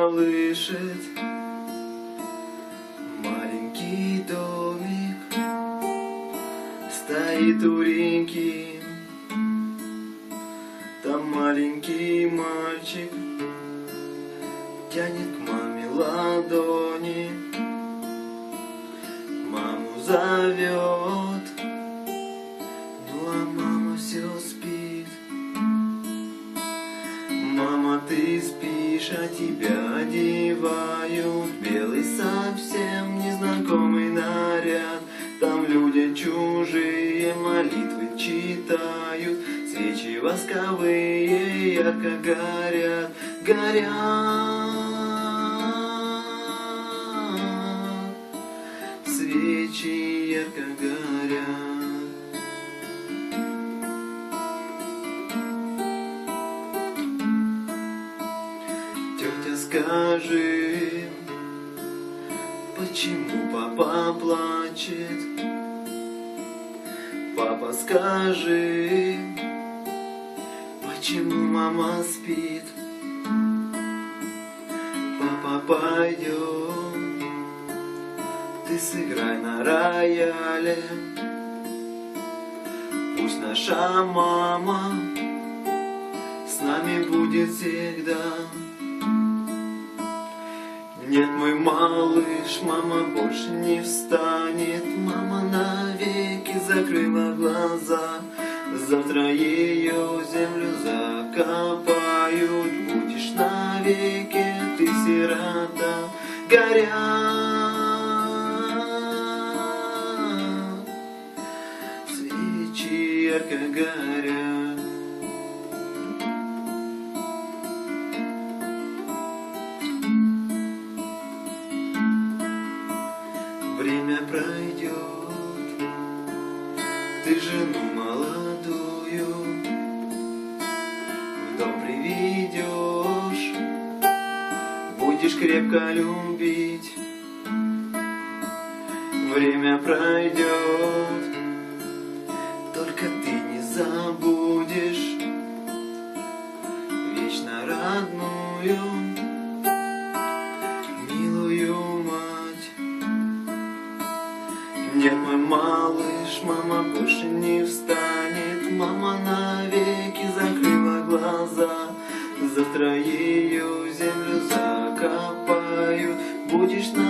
колышет маленький домик, стоит у реки. Там маленький мальчик тянет к маме ладони, маму зовет, ну а мама все спит. Мама, ты спишь, а тебя одевают белый совсем незнакомый наряд. Там люди чужие молитвы читают, свечи восковые ярко горят, свечи ярко горят. Тетя, скажи, почему папа плачет? Папа, скажи, почему мама спит? Папа, пойдем, ты сыграй на рояле. Пусть наша мама с нами будет всегда. Нет, мой малыш, мама больше не встанет. Мама навеки закрыла глаза. Завтра ее землю закопают. Будешь навеки ты сирота. Горят свечи ярко горят. Время пройдет, ты жену молодую в дом приведешь, будешь крепко любить. Время пройдет, только ты не забудешь вечно родную, милую мать. Нет, мой малыш, мама больше не встанет. Мама навеки закрыла глаза. Завтра ее землю закопают. Будешь на